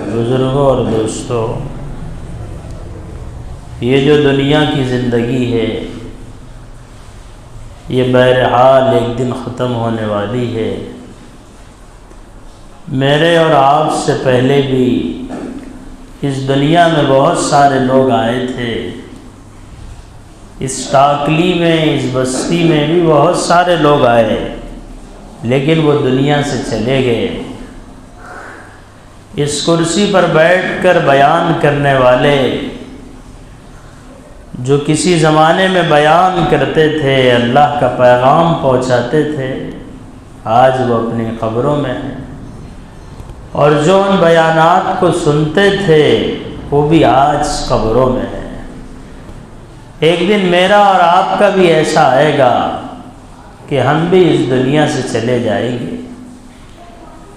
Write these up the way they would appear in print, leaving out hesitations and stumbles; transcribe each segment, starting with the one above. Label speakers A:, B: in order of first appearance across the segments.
A: بزرگوں اور دوستوں، یہ جو دنیا کی زندگی ہے یہ بہرحال ایک دن ختم ہونے والی ہے۔ میرے اور آپ سے پہلے بھی اس دنیا میں بہت سارے لوگ آئے تھے، اس ٹاکلی میں، اس بستی میں بھی بہت سارے لوگ آئے، لیکن وہ دنیا سے چلے گئے۔ اس کرسی پر بیٹھ کر بیان کرنے والے جو کسی زمانے میں بیان کرتے تھے، اللہ کا پیغام پہنچاتے تھے، آج وہ اپنی قبروں میں ہیں، اور جو ان بیانات کو سنتے تھے وہ بھی آج قبروں میں ہیں۔ ایک دن میرا اور آپ کا بھی ایسا آئے گا کہ ہم بھی اس دنیا سے چلے جائیں گے،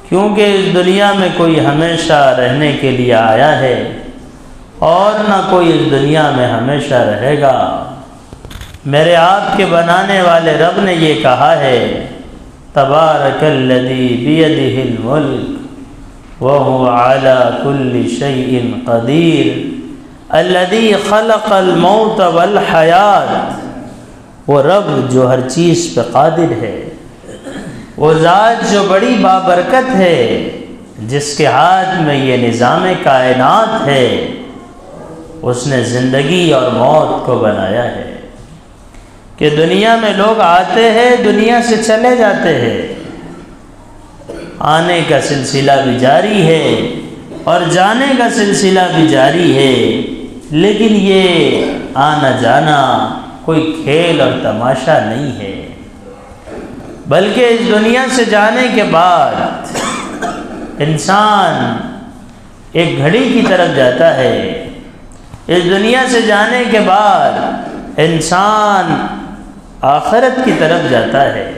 A: کیونکہ اس دنیا میں کوئی ہمیشہ رہنے کے لیے آیا ہے اور نہ کوئی اس دنیا میں ہمیشہ رہے گا۔ میرے آپ کے بنانے والے رب نے یہ کہا ہے، تبارک الذی بیدہ الملک وہو علی کل شیء قدیر الذی خلق الموت والحیات۔ وہ رب جو ہر چیز پہ قادر ہے، وہ ذات جو بڑی بابرکت ہے، جس کے ہاتھ میں یہ نظام کائنات ہے، اس نے زندگی اور موت کو بنایا ہے کہ دنیا میں لوگ آتے ہیں، دنیا سے چلے جاتے ہیں، آنے کا سلسلہ بھی جاری ہے اور جانے کا سلسلہ بھی جاری ہے، لیکن یہ آنا جانا کوئی کھیل اور تماشا نہیں ہے، بلکہ اس دنیا سے جانے کے بعد انسان ایک گھڑی کی طرف جاتا ہے۔ اس دنیا سے جانے کے بعد انسان آخرت کی طرف جاتا ہے،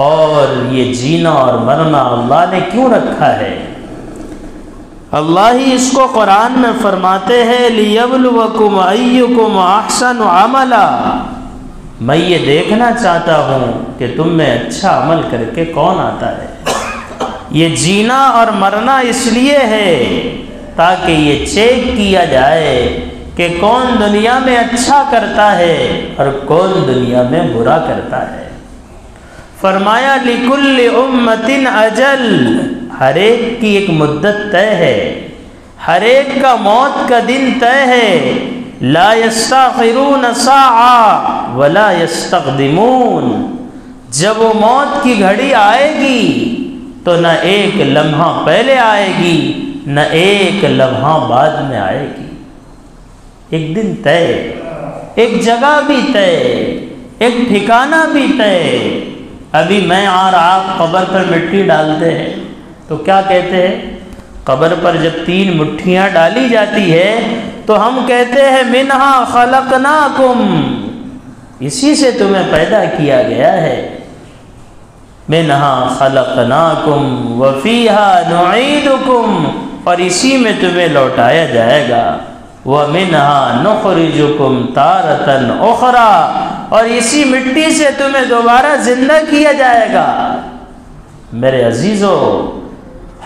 A: اور یہ جینا اور مرنا اللہ نے کیوں رکھا ہے؟ اللہ ہی اس کو قرآن میں فرماتے ہیں، لِيَبْلُوَكُمْ أَيُّكُمْ أَحْسَنُ عَمَلًا۔ میں یہ دیکھنا چاہتا ہوں کہ تم میں اچھا عمل کر کے کون آتا ہے۔ یہ جینا اور مرنا اس لیے ہے تاکہ یہ چیک کیا جائے کہ کون دنیا میں اچھا کرتا ہے اور کون دنیا میں برا کرتا ہے۔ فرمایا لِكُلِّ أُمَّةٍ أَجَلٌ، ہر ایک کی ایک مدت طے ہے، ہر ایک کا موت کا دن طے ہے۔ لا يستأخرون ساعة ولا يستقدمون، جب وہ موت کی گھڑی آئے گی تو نہ ایک لمحہ پہلے آئے گی نہ ایک لمحہ بعد میں آئے گی۔ ایک دن طے، ایک جگہ بھی طے، ایک ٹھکانہ بھی طے۔ ابھی میں اور آپ قبر پر مٹی ڈالتے ہیں تو کیا کہتے ہیں؟ قبر پر جب 3 مٹھیاں ڈالی جاتی ہے تو ہم کہتے ہیں منہا خلقناکم، اسی سے تمہیں پیدا کیا گیا ہے۔ منہا خلقناکم وفیہا نعیدکم، اور اسی میں تمہیں لوٹایا جائے گا۔ ومنہا نخرجکم تارۃ اخری، اور اسی مٹی سے تمہیں دوبارہ زندہ کیا جائے گا۔ میرے عزیزو،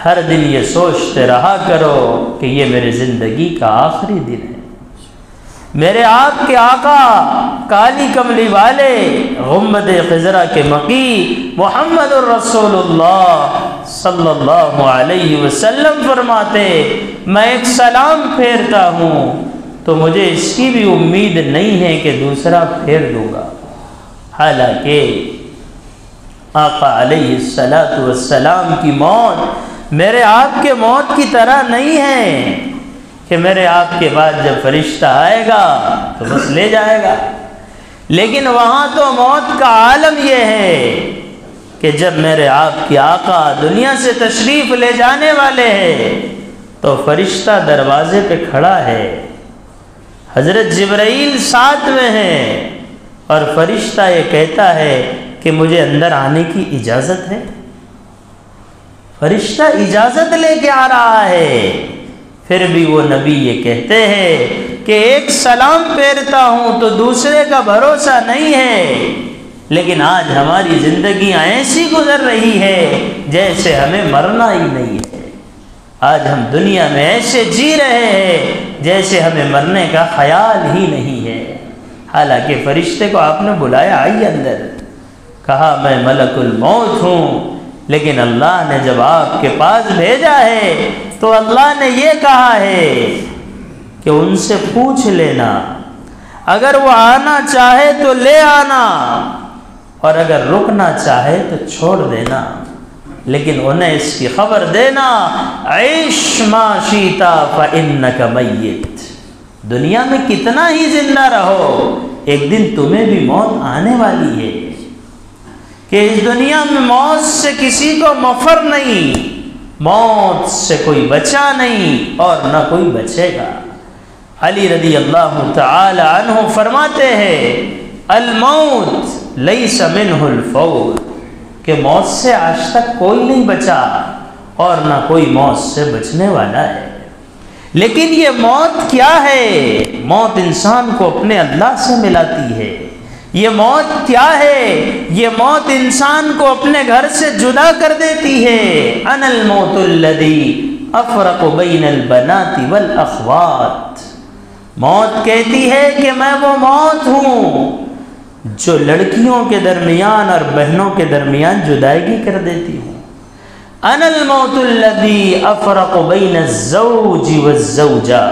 A: ہر دن یہ سوچتے رہا کرو کہ یہ میرے زندگی کا آخری دن ہے۔ میرے آپ کے آقا کالی کملی والے غنبد خضرا کے مقی محمد الرسول اللہ صلی اللہ علیہ وسلم فرماتے، میں ایک سلام پھیرتا ہوں تو مجھے اس کی بھی امید نہیں ہے کہ دوسرا پھیر دوں گا۔ حالانکہ آقا علیہ السلام کی موت میرے آپ کے موت کی طرح نہیں ہے کہ میرے آپ کے بعد جب فرشتہ آئے گا تو بس لے جائے گا، لیکن وہاں تو موت کا عالم یہ ہے کہ جب میرے آپ کی آقا دنیا سے تشریف لے جانے والے ہیں تو فرشتہ دروازے پہ کھڑا ہے، حضرت جبرائیل ساتھ میں ہے، اور فرشتہ یہ کہتا ہے کہ مجھے اندر آنے کی اجازت ہے۔ فرشتہ اجازت لے کے آ رہا ہے، پھر بھی وہ نبی یہ کہتے ہیں کہ ایک سلام پھیرتا ہوں تو دوسرے کا بھروسہ نہیں ہے، لیکن آج ہماری زندگیاں ایسی گزر رہی ہے جیسے ہمیں مرنا ہی نہیں ہے۔ آج ہم دنیا میں ایسے جی رہے ہیں جیسے ہمیں مرنے کا خیال ہی نہیں ہے، حالانکہ فرشتے کو آپ نے بلایا، آئیے اندر، کہا میں ملک الموت ہوں، لیکن اللہ نے جب آپ کے پاس بھیجا ہے تو اللہ نے یہ کہا ہے کہ ان سے پوچھ لینا، اگر وہ آنا چاہے تو لے آنا اور اگر رکنا چاہے تو چھوڑ دینا، لیکن انہیں اس کی خبر دینا، عیش ما شیتا فإنک میت، دنیا میں کتنا ہی زندہ رہو ایک دن تمہیں بھی موت آنے والی ہے، کہ اس دنیا میں موت سے کسی کو مفر نہیں، موت سے کوئی بچا نہیں اور نہ کوئی بچے گا۔ علی رضی اللہ تعالی عنہ فرماتے ہیں الموت لیس منہ الفوت، کہ موت سے آج تک کوئی نہیں بچا اور نہ کوئی موت سے بچنے والا ہے، لیکن یہ موت کیا ہے؟ موت انسان کو اپنے اللہ سے ملاتی ہے۔ یہ موت کیا ہے؟ یہ موت انسان کو اپنے گھر سے جدا کر دیتی ہے۔ انا الموت الذی افرق بین البنات والاخوات، موت کہتی ہے کہ میں وہ موت ہوں جو لڑکیوں کے درمیان اور بہنوں کے درمیان جدائیگی کر دیتی ہوں۔ انا الموت الذی افرق بین الزوج والزوجہ،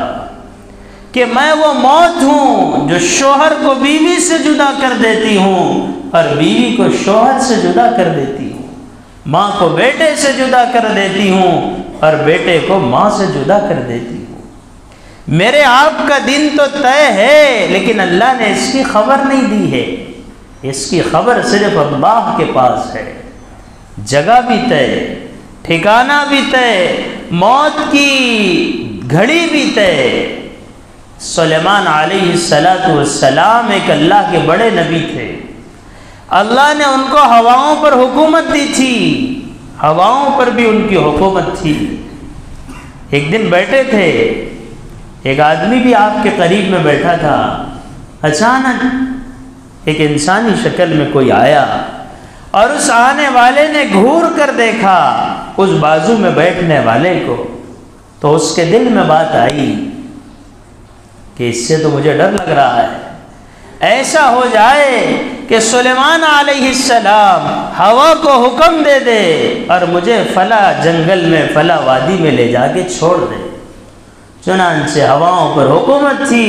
A: کہ میں وہ موت ہوں جو شوہر کو بیوی سے جدا کر دیتی ہوں اور بیوی کو شوہر سے جدا کر دیتی ہوں، ماں کو بیٹے سے جدا کر دیتی ہوں اور بیٹے کو ماں سے جدا کر دیتی ہوں۔ میرے آپ کا دن تو طے ہے، لیکن اللہ نے اس کی خبر نہیں دی ہے، اس کی خبر صرف اللہ کے پاس ہے۔ جگہ بھی طے، ٹھکانہ بھی طے، موت کی گھڑی بھی طے۔ سلیمان علیہ السلام ایک اللہ کے بڑے نبی تھے، اللہ نے ان کو ہواؤں پر حکومت دی تھی، ہواؤں پر بھی ان کی حکومت تھی۔ ایک دن بیٹھے تھے، ایک آدمی بھی آپ کے قریب میں بیٹھا تھا، اچانک ایک انسانی شکل میں کوئی آیا اور اس آنے والے نے گھور کر دیکھا اس بازو میں بیٹھنے والے کو، تو اس کے دل میں بات آئی کہ اس سے تو مجھے ڈر لگ رہا ہے، ایسا ہو جائے کہ سلیمان علیہ السلام ہوا کو حکم دے دے اور مجھے فلاں جنگل میں فلاں وادی میں لے جا کے چھوڑ دے۔ چنانچہ ہواؤں پر حکومت تھی،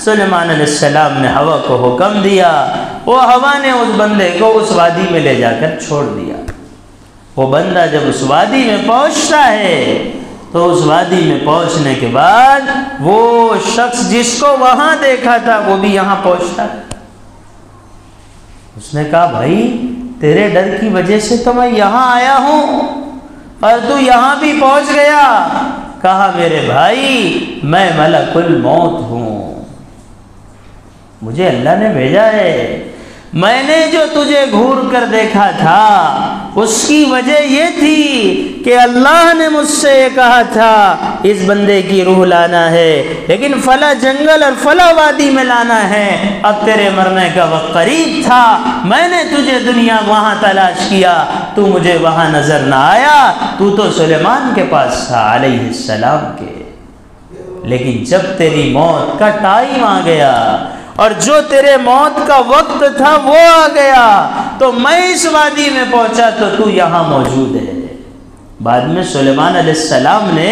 A: سلیمان علیہ السلام نے ہوا کو حکم دیا، وہ ہوا نے اس بندے کو اس وادی میں لے جا کر چھوڑ دیا۔ وہ بندہ جب اس وادی میں پہنچتا ہے تو اس وادی میں پہنچنے کے بعد وہ شخص جس کو وہاں دیکھا تھا وہ بھی یہاں پہنچتا ہے۔ اس نے کہا بھائی تیرے ڈر کی وجہ سے تو میں یہاں آیا ہوں اور تو یہاں بھی پہنچ گیا۔ کہا میرے بھائی میں ملک الموت ہوں، مجھے اللہ نے بھیجا ہے، میں نے جو تجھے گھور کر دیکھا تھا اس کی وجہ یہ تھی کہ اللہ نے مجھ سے یہ کہا تھا اس بندے کی روح لانا ہے، لیکن فلاں جنگل اور فلاں وادی میں لانا ہے، اب تیرے مرنے کا وقت قریب تھا، میں نے تجھے دنیا وہاں تلاش کیا، تو مجھے وہاں نظر نہ آیا، تو سلیمان کے پاس تھا علیہ السلام کے، لیکن جب تیری موت کا ٹائم آ گیا اور جو تیرے موت کا وقت تھا وہ آ گیا تو میں اس وادی میں پہنچا تو تو یہاں موجود ہے۔ بعد میں سلیمان علیہ السلام نے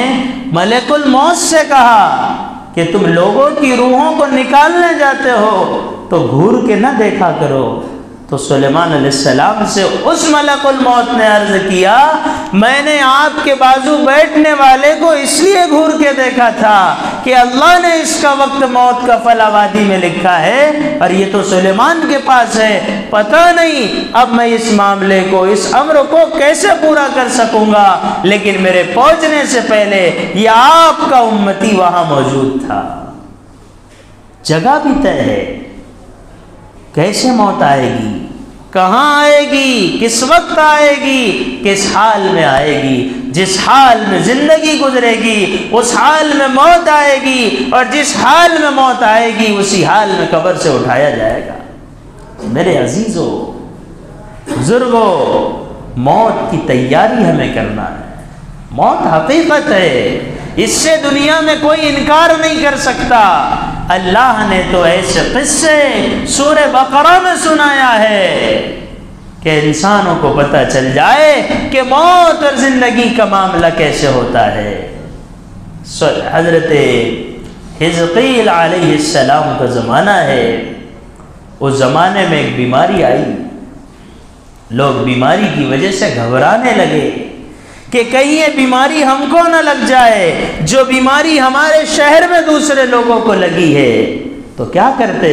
A: ملک الموت سے کہا کہ تم لوگوں کی روحوں کو نکالنے جاتے ہو تو گھور کے نہ دیکھا کرو۔ تو سلیمان علیہ السلام سے اس ملک الموت نے عرض کیا میں نے آپ کے بازو بیٹھنے والے کو اس لیے گھور کے دیکھا تھا کہ اللہ نے اس کا وقت موت کا فلاں وادی میں لکھا ہے اور یہ تو سلیمان کے پاس ہے، پتہ نہیں اب میں اس معاملے کو اس امر کو کیسے پورا کر سکوں گا، لیکن میرے پہنچنے سے پہلے یہ آپ کا امتی وہاں موجود تھا۔ جگہ بھی طے ہے، کیسے موت آئے گی، کہاں آئے گی، کس وقت آئے گی، کس حال میں آئے گی۔ جس حال میں زندگی گزرے گی اس حال میں موت آئے گی، اور جس حال میں موت آئے گی اسی حال میں قبر سے اٹھایا جائے گا۔ میرے عزیزو بزرگو، موت کی تیاری ہمیں کرنا ہے، موت حقیقت ہے، اس سے دنیا میں کوئی انکار نہیں کر سکتا۔ اللہ نے تو ایسے قصے سورہ بقرہ میں سنایا ہے کہ انسانوں کو پتہ چل جائے کہ موت اور زندگی کا معاملہ کیسے ہوتا ہے۔ حضرت حزقیل علیہ السلام کا زمانہ ہے، اس زمانے میں ایک بیماری آئی، لوگ بیماری کی وجہ سے گھبرانے لگے کہ کہیں یہ بیماری ہم کو نہ لگ جائے، جو بیماری ہمارے شہر میں دوسرے لوگوں کو لگی ہے۔ تو کیا کرتے؟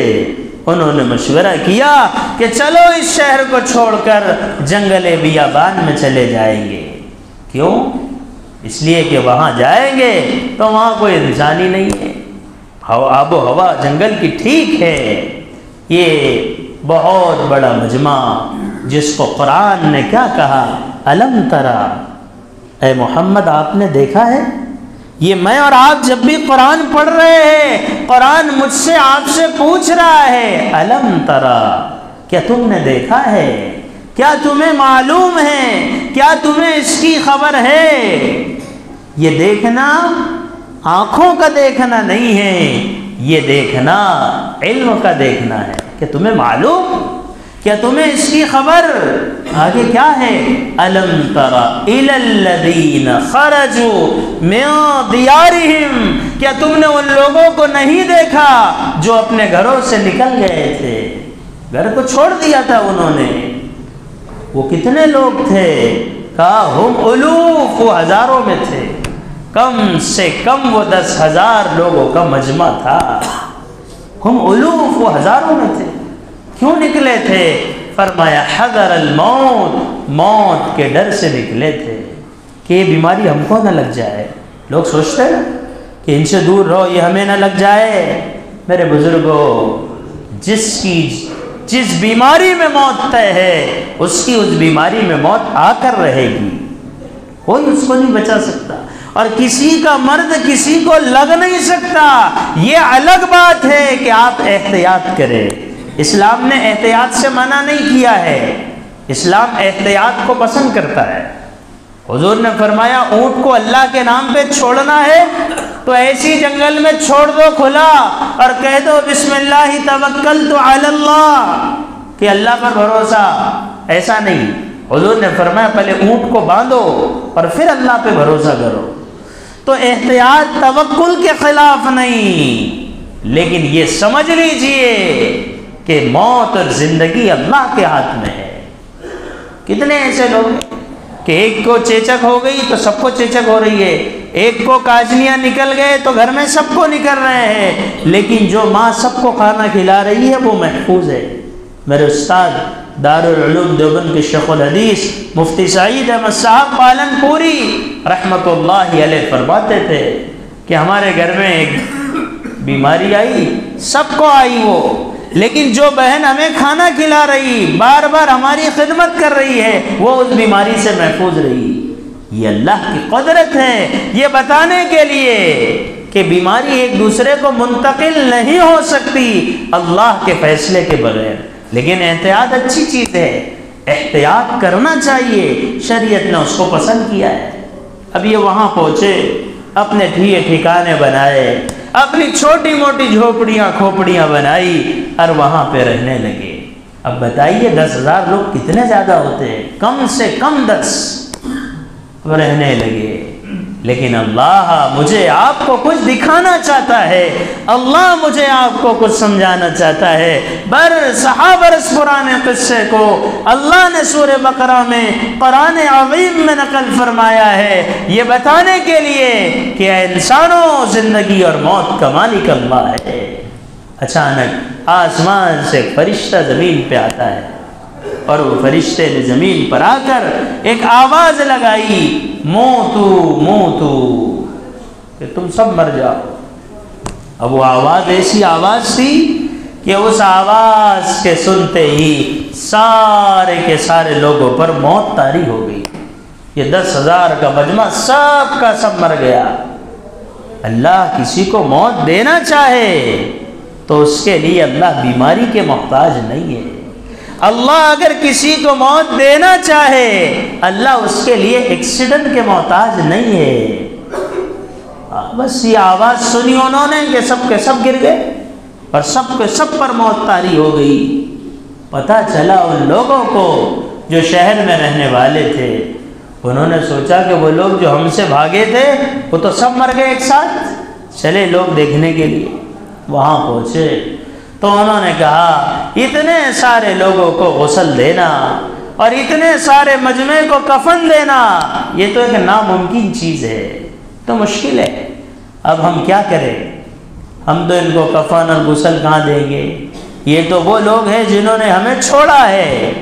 A: انہوں نے مشورہ کیا کہ چلو اس شہر کو چھوڑ کر جنگل بیابان میں چلے جائیں گے۔ کیوں؟ اس لیے کہ وہاں جائیں گے تو وہاں کوئی انسان ہی نہیں ہے، آب و ہوا جنگل کی ٹھیک ہے۔ یہ بہت بڑا مجمع جس کو قرآن نے کیا کہا، الم ترا، اے محمد آپ نے دیکھا ہے؟ یہ میں اور آپ جب بھی قرآن پڑھ رہے ہیں، قرآن مجھ سے آپ سے پوچھ رہا ہے، الم ترا، کیا تم نے دیکھا ہے؟ کیا تمہیں معلوم ہے؟ کیا تمہیں اس کی خبر ہے؟ یہ دیکھنا آنکھوں کا دیکھنا نہیں ہے، یہ دیکھنا علم کا دیکھنا ہے کہ تمہیں معلوم، کیا تمہیں اس کی خبر؟ آگے کیا ہے؟ الم تر الی الذین خرجوا من دیارہم، کیا تم نے ان لوگوں کو نہیں دیکھا جو اپنے گھروں سے نکل گئے تھے، گھر کو چھوڑ دیا تھا انہوں نے۔ وہ کتنے لوگ تھے؟ کہا ہم الوف، وہ ہزاروں میں تھے، کم سے کم وہ 10,000 لوگوں کا مجمع تھا۔ ہم الوف، وہ ہزاروں میں تھے۔ کیوں نکلے تھے؟ فرمایا حذر الموت، موت کے ڈر سے نکلے تھے کہ یہ بیماری ہم کو نہ لگ جائے۔ لوگ سوچتے ہیں کہ ان سے دور رہو، یہ ہمیں نہ لگ جائے۔ میرے بزرگوں، جس بیماری میں موت طے ہے، اس کی اس بیماری میں موت آ کر رہے گی، کوئی اس کو نہیں بچا سکتا، اور کسی کا مرض کسی کو لگ نہیں سکتا۔ یہ الگ بات ہے کہ آپ احتیاط کریں۔ اسلام نے احتیاط سے منع نہیں کیا ہے، اسلام احتیاط کو پسند کرتا ہے۔ حضور نے فرمایا اونٹ کو اللہ کے نام پہ چھوڑنا ہے تو ایسی جنگل میں چھوڑ دو کھلا، اور کہہ دو بسم اللہ توکلت علی اللہ، کہ اللہ پر بھروسہ۔ ایسا نہیں، حضور نے فرمایا پہلے اونٹ کو باندھو اور پھر اللہ پہ بھروسہ کرو۔ تو احتیاط توکل کے خلاف نہیں، لیکن یہ سمجھ لیجئے کہ موت اور زندگی اللہ کے ہاتھ میں ہے۔ کتنے ایسے لوگ ہیں کہ ایک کو چیچک ہو گئی تو سب کو چیچک ہو رہی ہے، ایک کو کاجنیاں نکل گئے تو گھر میں سب کو نکل رہے ہیں، لیکن جو ماں سب کو کھانا کھلا رہی ہے وہ محفوظ ہے۔ میرے استاد دارالعلوم دیوبند کے شیخ الحدیث مفتی سعید احمد صاحب پالن پوری رحمت اللہ علیہ فرماتے تھے کہ ہمارے گھر میں ایک بیماری آئی، سب کو آئی وہ، لیکن جو بہن ہمیں کھانا کھلا رہی، بار بار ہماری خدمت کر رہی ہے، وہ اس بیماری سے محفوظ رہی۔ یہ اللہ کی قدرت ہے، یہ بتانے کے لیے کہ بیماری ایک دوسرے کو منتقل نہیں ہو سکتی اللہ کے فیصلے کے بغیر۔ لیکن احتیاط اچھی چیز ہے، احتیاط کرنا چاہیے، شریعت نے اس کو پسند کیا ہے۔ اب یہ وہاں پہنچے، اپنے ٹھکانے بنائے، اپنی چھوٹی موٹی جھوپڑیاں کھوپڑیاں بنائی اور وہاں پہ رہنے لگے۔ اب بتائیے 10,000 لوگ کتنے زیادہ ہوتے ہیں؟ کم سے کم 10 رہنے لگے۔ لیکن اللہ مجھے آپ کو کچھ دکھانا چاہتا ہے، اللہ مجھے آپ کو کچھ سمجھانا چاہتا ہے۔ برس پرانے قصے کو اللہ نے سورہ بقرہ میں قرآن عظیم میں نقل فرمایا ہے، یہ بتانے کے لیے کہ اے انسانوں، زندگی اور موت کا مالک اللہ ہے۔ اچانک آسمان سے ایک فرشتہ زمین پہ آتا ہے، اور وہ فرشتے نے زمین پر آ کر ایک آواز لگائی، موتو موتو، کہ تم سب مر جاؤ۔ اب وہ آواز ایسی آواز تھی کہ اس آواز کے سنتے ہی سارے کے سارے لوگوں پر موت طاری ہو گئی۔ یہ 10,000 کا مجمع سب کا سب مر گیا۔ اللہ کسی کو موت دینا چاہے تو اس کے لیے اللہ بیماری کے محتاج نہیں ہے۔ اللہ اگر کسی کو موت دینا چاہے اللہ اس کے لیے ایکسیڈنٹ کے محتاج نہیں ہے۔ بس یہ آواز سنی انہوں نے کہ سب کے سب گر گئے اور سب کے سب پر موت طاری ہو گئی۔ پتہ چلا ان لوگوں کو جو شہر میں رہنے والے تھے، انہوں نے سوچا کہ وہ لوگ جو ہم سے بھاگے تھے وہ تو سب مر گئے ایک ساتھ، چلے لوگ دیکھنے کے لیے۔ وہاں پہنچے تو انہوں نے کہا اتنے سارے لوگوں کو غسل دینا اور اتنے سارے مجمع کو کفن دینا یہ تو ایک ناممکن چیز ہے، تو مشکل ہے، اب ہم کیا کریں؟ ہم تو ان کو کفن اور غسل کہاں دیں گے؟ یہ تو وہ لوگ ہیں جنہوں نے ہمیں چھوڑا ہے،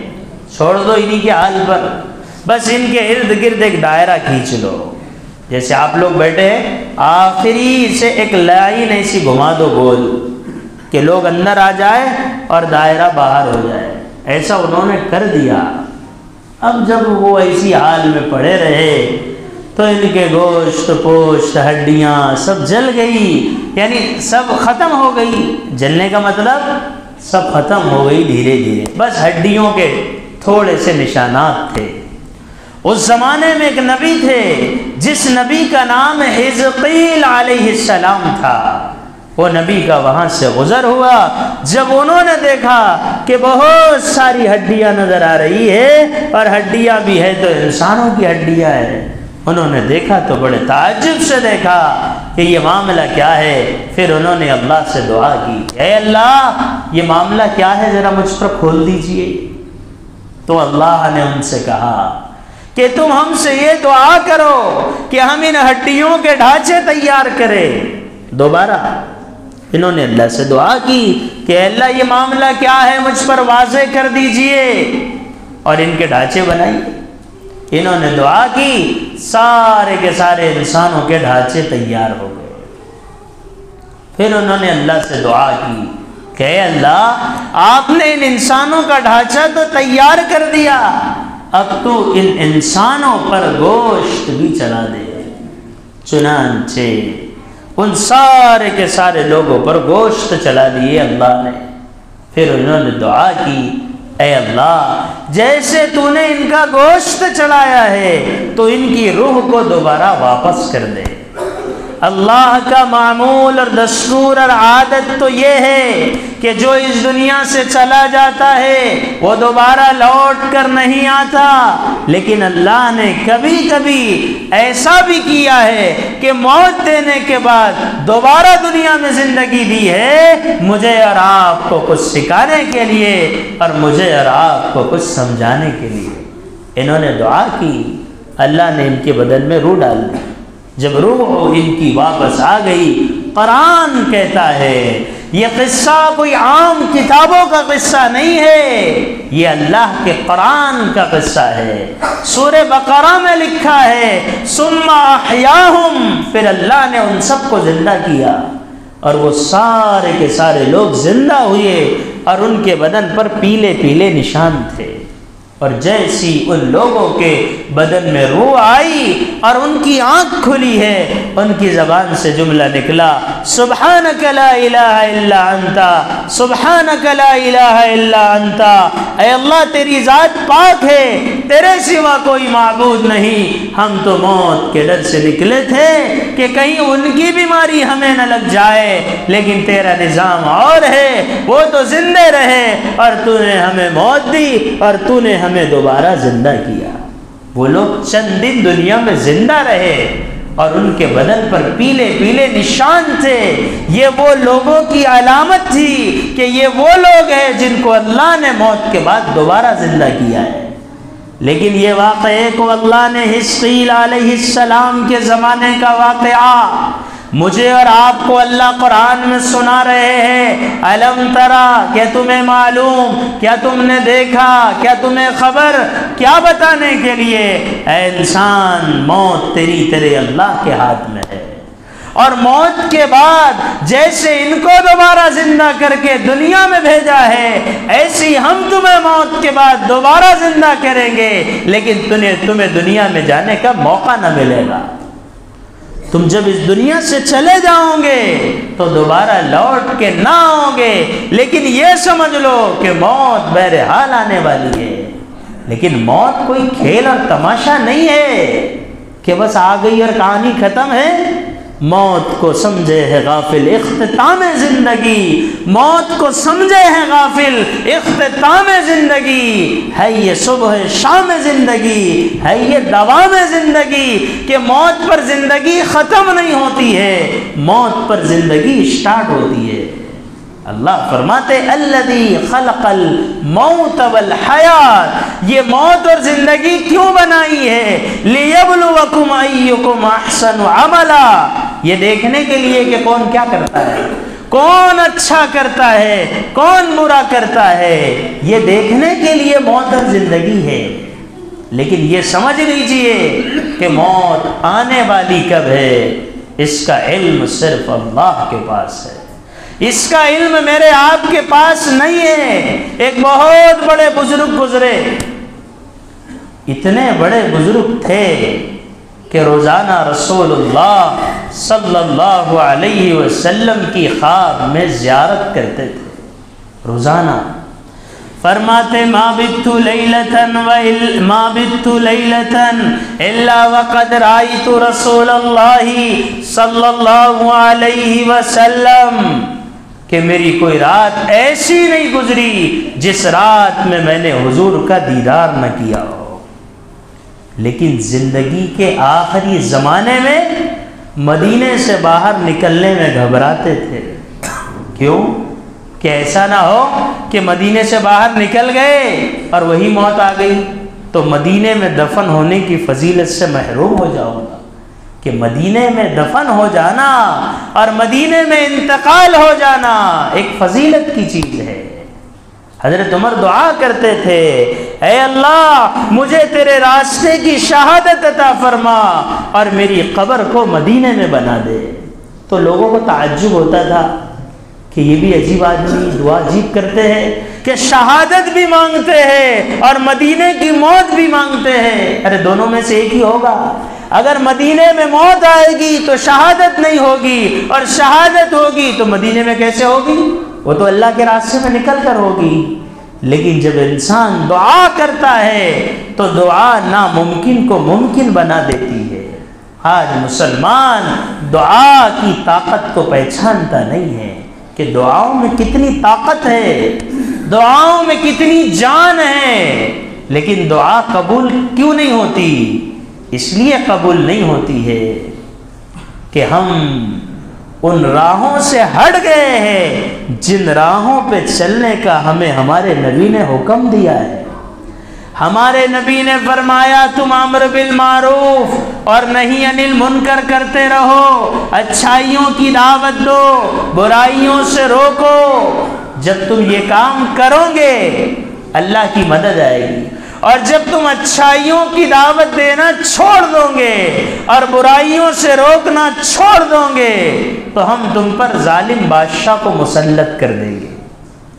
A: چھوڑ دو انہی کے حال پر، بس ان کے ارد گرد ایک دائرہ کھینچ لو، جیسے آپ لوگ بیٹھے آخری سے ایک لائن ایسی گھما دو گول کہ لوگ اندر آ جائے اور دائرہ باہر ہو جائے، ایسا انہوں نے کر دیا۔ اب جب وہ ایسی حال میں پڑے رہے تو ان کے گوشت پوشت ہڈیاں سب جل گئی، یعنی سب ختم ہو گئی۔ جلنے کا مطلب سب ختم ہو گئی دھیرے دھیرے، بس ہڈیوں کے تھوڑے سے نشانات تھے۔ اس زمانے میں ایک نبی تھے جس نبی کا نام حزقیل علیہ السلام تھا، وہ نبی کا وہاں سے گزر ہوا، جب انہوں نے دیکھا کہ بہت ساری ہڈیاں نظر آ رہی ہے اور ہڈیاں بھی ہے تو انسانوں کی ہڈیاں ہیں، انہوں نے دیکھا تو بڑے تعجب سے دیکھا کہ یہ معاملہ کیا ہے۔ پھر انہوں نے اللہ سے دعا کی، اے اللہ یہ معاملہ کیا ہے ذرا مجھ پر کھول دیجئے۔ تو اللہ نے ان سے کہا کہ تم ہم سے یہ دعا کرو کہ ہم ان ہڈیوں کے ڈھانچے تیار کریں۔ دوبارہ انہوں نے اللہ سے دعا کی کہ اے اللہ یہ معاملہ کیا ہے مجھ پر واضح کر دیجئے، اور ان کے ڈھانچے بنائیے۔ انہوں نے دعا کی، سارے کے سارے انسانوں کے ڈھانچے تیار ہو گئے۔ پھر انہوں نے اللہ سے دعا کی کہ اے اللہ آپ نے ان انسانوں کا ڈھانچہ تو تیار کر دیا، اب تو ان انسانوں پر گوشت بھی چلا دے۔ چنانچہ ان سارے کے سارے لوگوں پر گوشت چلا دیے اللہ نے۔ پھر انہوں نے دعا کی، اے اللہ جیسے تو نے ان کا گوشت چڑھایا ہے تو ان کی روح کو دوبارہ واپس کر دے۔ اللہ کا معمول اور دستور اور عادت تو یہ ہے کہ جو اس دنیا سے چلا جاتا ہے وہ دوبارہ لوٹ کر نہیں آتا، لیکن اللہ نے کبھی کبھی ایسا بھی کیا ہے کہ موت دینے کے بعد دوبارہ دنیا میں زندگی دی ہے، مجھے اور آپ کو کچھ سکھانے کے لیے اور مجھے اور آپ کو کچھ سمجھانے کے لیے۔ انہوں نے دعا کی، اللہ نے ان کے بدن میں روح ڈال دی۔ جب روح ان کی واپس آ گئی، قرآن کہتا ہے یہ قصہ کوئی عام کتابوں کا قصہ نہیں ہے، یہ اللہ کے قرآن کا قصہ ہے۔ سورہ بقرہ میں لکھا ہے ثم احیاہم، پھر اللہ نے ان سب کو زندہ کیا اور وہ سارے کے سارے لوگ زندہ ہوئے اور ان کے بدن پر پیلے پیلے نشان تھے۔ اور جیسی ان لوگوں کے بدن میں روح آئی اور ان کی آنکھ کھلی ہے، ان کی زبان سے جملہ نکلا سبحانک لا الہ الا انت، سبحانک لا الہ الا انت، اے اللہ تیری ذات پاک ہے، تیرے سوا کوئی معبود نہیں۔ ہم تو موت کے ڈر سے نکلے تھے کہ کہیں ان کی بیماری ہمیں نہ لگ جائے، لیکن تیرا نظام اور ہے، وہ تو زندے رہے اور تو نے ہمیں موت دی اور تو نے ہمیں دوبارہ زندہ کیا۔ وہ لوگ چند دن دنیا میں زندہ رہے اور ان کے بدن پر پیلے پیلے نشان تھے، یہ وہ لوگوں کی علامت تھی کہ یہ وہ لوگ ہیں جن کو اللہ نے موت کے بعد دوبارہ زندہ کیا ہے۔ لیکن یہ واقعے کو اللہ نے حزقیل علیہ السلام کے زمانے کا واقعہ مجھے اور آپ کو اللہ قرآن میں سنا رہے ہیں۔ الم ترا، کیا تمہیں معلوم، کیا تم نے دیکھا، کیا تمہیں خبر، کیا بتانے کے لیے؟ اے انسان، موت تیرے اللہ کے ہاتھ میں ہے، اور موت کے بعد جیسے ان کو دوبارہ زندہ کر کے دنیا میں بھیجا ہے، ایسی ہم تمہیں موت کے بعد دوبارہ زندہ کریں گے، لیکن تمہیں دنیا میں جانے کا موقع نہ ملے گا۔ تم جب اس دنیا سے چلے جاؤ گے تو دوبارہ لوٹ کے نہ آؤ گے، لیکن یہ سمجھ لو کہ موت بہرحال آنے والی ہے۔ لیکن موت کوئی کھیل اور تماشا نہیں ہے کہ بس آ گئی اور کہانی ختم ہے۔ موت کو سمجھے ہے غافل اختتام زندگی، موت کو سمجھے ہے غافل اختتام زندگی، ہے یہ صبح شام زندگی، ہے یہ دوام زندگی کہ موت پر زندگی ختم نہیں ہوتی ہے، موت پر زندگی اسٹارٹ ہوتی ہے۔ اللہ فرماتے الذی خلق الموت والحیات، یہ موت اور زندگی کیوں بنائی ہے؟ لیبلوکم ایکم احسن عملا، یہ دیکھنے کے لیے کہ کون کیا کرتا ہے، کون اچھا کرتا ہے، کون برا کرتا ہے، یہ دیکھنے کے لیے موت اور زندگی ہے۔ لیکن یہ سمجھ لیجئے کہ موت آنے والی کب ہے، اس کا علم صرف اللہ کے پاس ہے، اس کا علم میرے آپ کے پاس نہیں ہے۔ ایک بہت بڑے بزرگ گزرے، اتنے بڑے بزرگ تھے کہ روزانہ رسول اللہ صلی اللہ علیہ وسلم کی خواب میں زیارت کرتے تھے روزانہ۔ فرماتے ما بت لیلتا الا وقد رأیت رسول اللہ صلی اللہ علیہ وسلم، کہ میری کوئی رات ایسی نہیں گزری جس رات میں نے حضور کا دیدار نہ کیا ہو۔ لیکن زندگی کے آخری زمانے میں مدینے سے باہر نکلنے میں گھبراتے تھے۔ کیوں؟ کہ ایسا نہ ہو کہ مدینے سے باہر نکل گئے اور وہی موت آ گئی تو مدینے میں دفن ہونے کی فضیلت سے محروم ہو جاؤں گا۔ کہ مدینے میں دفن ہو جانا اور مدینے میں انتقال ہو جانا ایک فضیلت کی چیز ہے۔ حضرت عمر دعا کرتے تھے اے اللہ مجھے تیرے راستے کی شہادت عطا فرما اور میری قبر کو مدینے میں بنا دے۔ تو لوگوں کو تعجب ہوتا تھا کہ یہ بھی عجیب آدمی دعا عجیب کرتے ہیں کہ شہادت بھی مانگتے ہیں اور مدینے کی موت بھی مانگتے ہیں۔ ارے دونوں میں سے ایک ہی ہوگا۔ اگر مدینے میں موت آئے گی تو شہادت نہیں ہوگی، اور شہادت ہوگی تو مدینے میں کیسے ہوگی؟ وہ تو اللہ کے راستے میں نکل کر ہوگی۔ لیکن جب انسان دعا کرتا ہے تو دعا ناممکن کو ممکن بنا دیتی ہے۔ آج مسلمان دعا کی طاقت کو پہچانتا نہیں ہے کہ دعاؤں میں کتنی طاقت ہے، دعاؤں میں کتنی جان ہے، لیکن دعا قبول کیوں نہیں ہوتی؟ اس لیے قبول نہیں ہوتی ہے کہ ہم ان راہوں سے ہٹ گئے ہیں جن راہوں پہ چلنے کا ہمیں ہمارے نبی نے حکم دیا ہے۔ ہمارے نبی نے فرمایا تم امر بالمعروف اور نہی عن المنکر کرتے رہو، اچھائیوں کی دعوت دو، برائیوں سے روکو۔ جب تم یہ کام کرو گے اللہ کی مدد آئے گی، اور جب تم اچھائیوں کی دعوت دینا چھوڑ دو گے اور برائیوں سے روکنا چھوڑ دو گے تو ہم تم پر ظالم بادشاہ کو مسلط کر دیں گے۔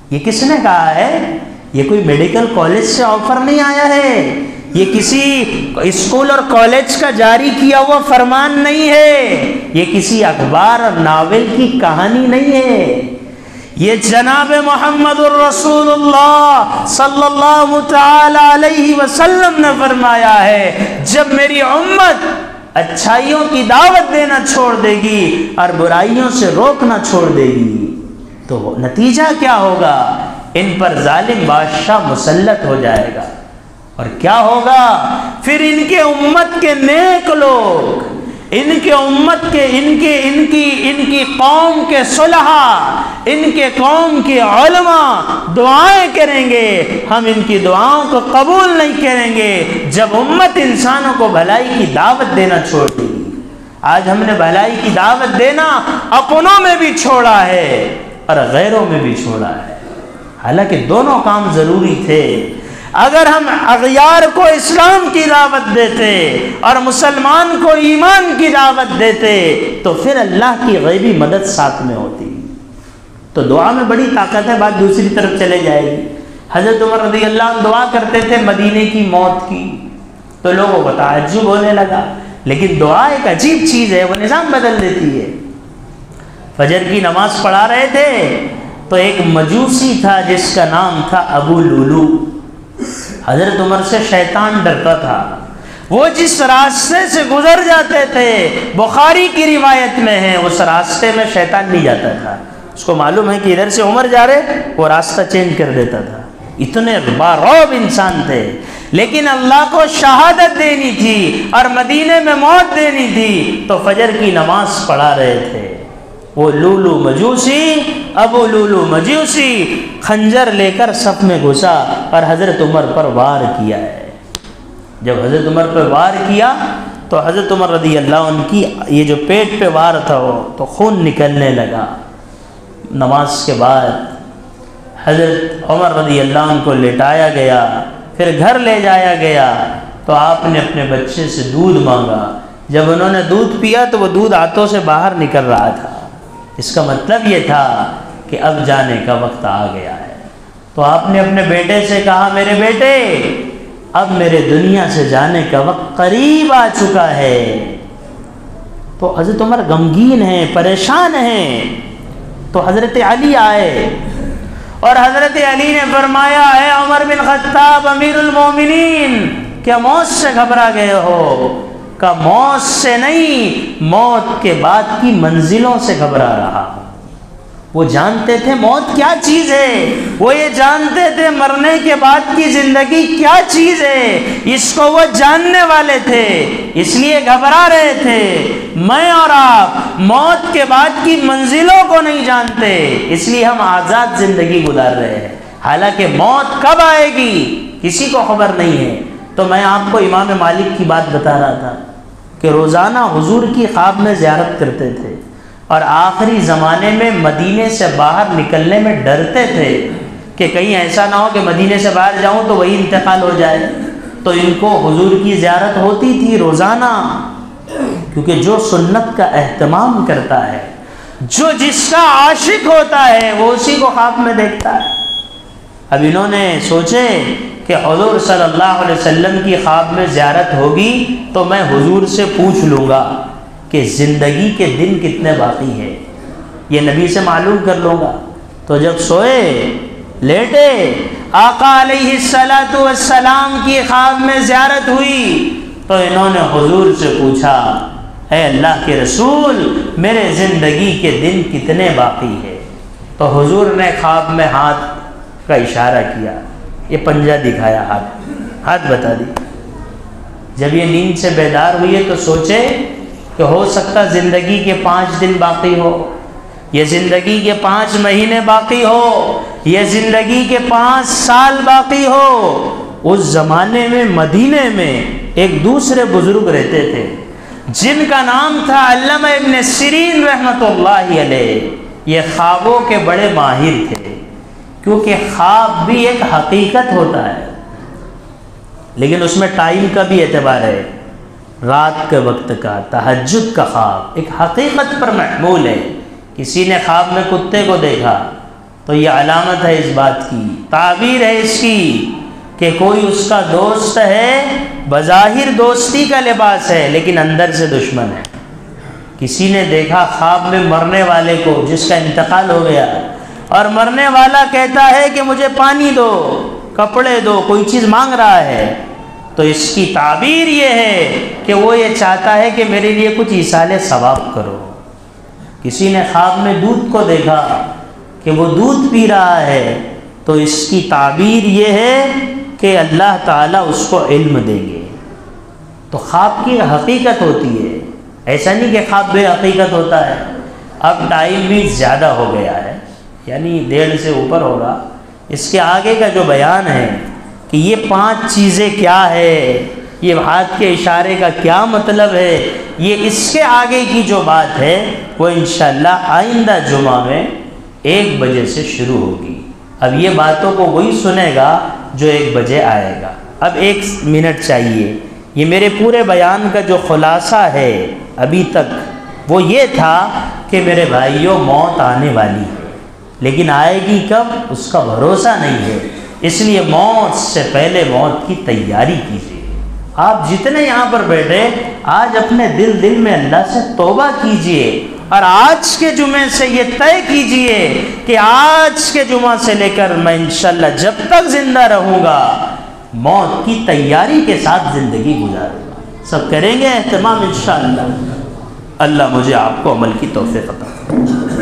A: یہ کس نے کہا ہے؟ یہ کوئی میڈیکل کالج سے آفر نہیں آیا ہے، یہ کسی اسکول اور کالج کا جاری کیا ہوا فرمان نہیں ہے، یہ کسی اخبار اور ناول کی کہانی نہیں ہے۔ یہ جناب محمد الرسول اللہ صلی اللہ تعالی علیہ وسلم نے فرمایا ہے جب میری امت اچھائیوں کی دعوت دینا چھوڑ دے گی اور برائیوں سے روکنا چھوڑ دے گی تو نتیجہ کیا ہوگا؟ ان پر ظالم بادشاہ مسلط ہو جائے گا، اور کیا ہوگا؟ پھر ان کے امت کے نیک لوگ، ان کے امت کے ان کی قوم کے صلحاء، ان کے قوم کے علماء دعائیں کریں گے، ہم ان کی دعاؤں کو قبول نہیں کریں گے جب امت انسانوں کو بھلائی کی دعوت دینا چھوڑ دے گی۔ آج ہم نے بھلائی کی دعوت دینا اپنوں میں بھی چھوڑا ہے اور غیروں میں بھی چھوڑا ہے، حالانکہ دونوں کام ضروری تھے۔ اگر ہم اغیار کو اسلام کی دعوت دیتے اور مسلمان کو ایمان کی دعوت دیتے تو پھر اللہ کی غیبی مدد ساتھ میں ہوتی۔ تو دعا میں بڑی طاقت ہے۔ بات دوسری طرف چلے جائے گی۔ حضرت عمر رضی اللہ عنہ دعا کرتے تھے مدینے کی موت کی، تو لوگوں کو تعجب ہونے لگا لیکن دعا ایک عجیب چیز ہے، وہ نظام بدل دیتی ہے۔ فجر کی نماز پڑھا رہے تھے تو ایک مجوسی تھا جس کا نام تھا ابو لولو۔ حضرت عمر سے شیطان ڈرتا تھا، وہ جس راستے سے گزر جاتے تھے، بخاری کی روایت میں ہے، اس راستے میں شیطان نہیں جاتا تھا۔ اس کو معلوم ہے کہ ادھر سے عمر جا رہے، وہ راستہ چینج کر دیتا تھا۔ اتنے بارعب انسان تھے، لیکن اللہ کو شہادت دینی تھی اور مدینے میں موت دینی تھی تو فجر کی نماز پڑھا رہے تھے۔ وہ لولو مجوسی، ابو لولو مجوسی خنجر لے کر صف میں گھسا اور حضرت عمر پر وار کیا ہے۔ جب حضرت عمر پر وار کیا تو حضرت عمر رضی اللہ عنہ کی یہ جو پیٹ پہ وار تھا وہ تو خون نکلنے لگا۔ نماز کے بعد حضرت عمر رضی اللہ عنہ کو لٹایا گیا، پھر گھر لے جایا گیا تو آپ نے اپنے بچے سے دودھ مانگا۔ جب انہوں نے دودھ پیا تو وہ دودھ ہاتھوں سے باہر نکل رہا تھا۔ اس کا مطلب یہ تھا کہ اب جانے کا وقت آ گیا ہے۔ تو آپ نے اپنے بیٹے سے کہا، میرے بیٹے اب میرے دنیا سے جانے کا وقت قریب آ چکا ہے۔ تو حضرت عمر غمگین ہیں، پریشان ہیں۔ تو حضرت علی آئے اور حضرت علی نے فرمایا، اے عمر بن خطاب امیر المومنین، کیا موت سے گھبرا گئے ہو؟ کہ موت سے نہیں، موت کے بعد کی منزلوں سے گھبرا رہا ہوں۔ وہ جانتے تھے موت کیا چیز ہے، وہ یہ جانتے تھے مرنے کے بعد کی زندگی کیا چیز ہے، اس کو وہ جاننے والے تھے، اس لیے گھبرا رہے تھے۔ میں اور آپ موت کے بعد کی منزلوں کو نہیں جانتے، اس لیے ہم آزاد زندگی گزار رہے ہیں، حالانکہ موت کب آئے گی کسی کو خبر نہیں ہے۔ تو میں آپ کو امام مالک کی بات بتا رہا تھا کہ روزانہ حضور کی خواب میں زیارت کرتے تھے اور آخری زمانے میں مدینے سے باہر نکلنے میں ڈرتے تھے کہ کہیں ایسا نہ ہو کہ مدینے سے باہر جاؤں تو وہی انتقال ہو جائے۔ تو ان کو حضور کی زیارت ہوتی تھی روزانہ، کیونکہ جو سنت کا اہتمام کرتا ہے، جو جس کا عاشق ہوتا ہے، وہ اسی کو خواب میں دیکھتا ہے۔ اب انہوں نے سوچے کہ حضور صلی اللہ علیہ وسلم کی خواب میں زیارت ہوگی تو میں حضور سے پوچھ لوں گا کہ زندگی کے دن کتنے باقی ہیں، یہ نبی سے معلوم کر لوں گا۔ تو جب سوئے لیٹے، آقا علیہ الصلاۃ والسلام کی خواب میں زیارت ہوئی تو انہوں نے حضور سے پوچھا، اے اللہ کے رسول میرے زندگی کے دن کتنے باقی ہیں؟ تو حضور نے خواب میں ہاتھ کا اشارہ کیا، یہ پنجہ دکھایا، ہاتھ بتا دی۔ جب یہ نیند سے بیدار ہوئی ہے تو سوچے کہ ہو سکتا زندگی کے 5 دن باقی ہو، یہ زندگی کے 5 مہینے باقی ہو، یہ زندگی کے 5 سال باقی ہو۔ اس زمانے میں مدینے میں ایک دوسرے بزرگ رہتے تھے جن کا نام تھا علامہ ابن سیرین رحمۃ اللہ علیہ۔ یہ خوابوں کے بڑے ماہر تھے، کیونکہ خواب بھی ایک حقیقت ہوتا ہے، لیکن اس میں ٹائم کا بھی اعتبار ہے۔ رات کے وقت کا، تہجد کا خواب ایک حقیقت پر محمول ہے۔ کسی نے خواب میں کتے کو دیکھا تو یہ علامت ہے اس بات کی، تعبیر ہے اس کی کہ کوئی اس کا دوست ہے، بظاہر دوستی کا لباس ہے لیکن اندر سے دشمن ہے۔ کسی نے دیکھا خواب میں مرنے والے کو جس کا انتقال ہو گیا، اور مرنے والا کہتا ہے کہ مجھے پانی دو، کپڑے دو، کوئی چیز مانگ رہا ہے، تو اس کی تعبیر یہ ہے کہ وہ یہ چاہتا ہے کہ میرے لیے کچھ ایصال ثواب کرو۔ کسی نے خواب میں دودھ کو دیکھا کہ وہ دودھ پی رہا ہے، تو اس کی تعبیر یہ ہے کہ اللہ تعالیٰ اس کو علم دیں گے۔ تو خواب کی حقیقت ہوتی ہے، ایسا نہیں کہ خواب بے حقیقت ہوتا ہے۔ اب ٹائم بھی زیادہ ہو گیا ہے، یعنی 1:30 سے اوپر ہوگا۔ اس کے آگے کا جو بیان ہے کہ یہ 5 چیزیں کیا ہے، یہ ہاتھ کے اشارے کا کیا مطلب ہے، یہ اس کے آگے کی جو بات ہے وہ انشاءاللہ آئندہ جمعہ میں 1 بجے سے شروع ہوگی۔ اب یہ باتوں کو وہی سنے گا جو 1 بجے آئے گا۔ اب 1 منٹ چاہیے۔ یہ میرے پورے بیان کا جو خلاصہ ہے ابھی تک وہ یہ تھا کہ میرے بھائیوں، موت آنے والی ہے، لیکن آئے گی کب اس کا بھروسہ نہیں ہے، اس لیے موت سے پہلے موت کی تیاری کیجیے۔ آپ جتنے یہاں پر بیٹھے آج اپنے دل میں اللہ سے توبہ کیجئے، اور آج کے جمعے سے یہ طے کیجئے کہ آج کے جمعہ سے لے کر میں انشاءاللہ جب تک زندہ رہوں گا موت کی تیاری کے ساتھ زندگی گزاروں گا۔ سب کریں گے اہتمام انشاءاللہ۔ اللہ مجھے آپ کو عمل کی توفیق عطا فرمائے۔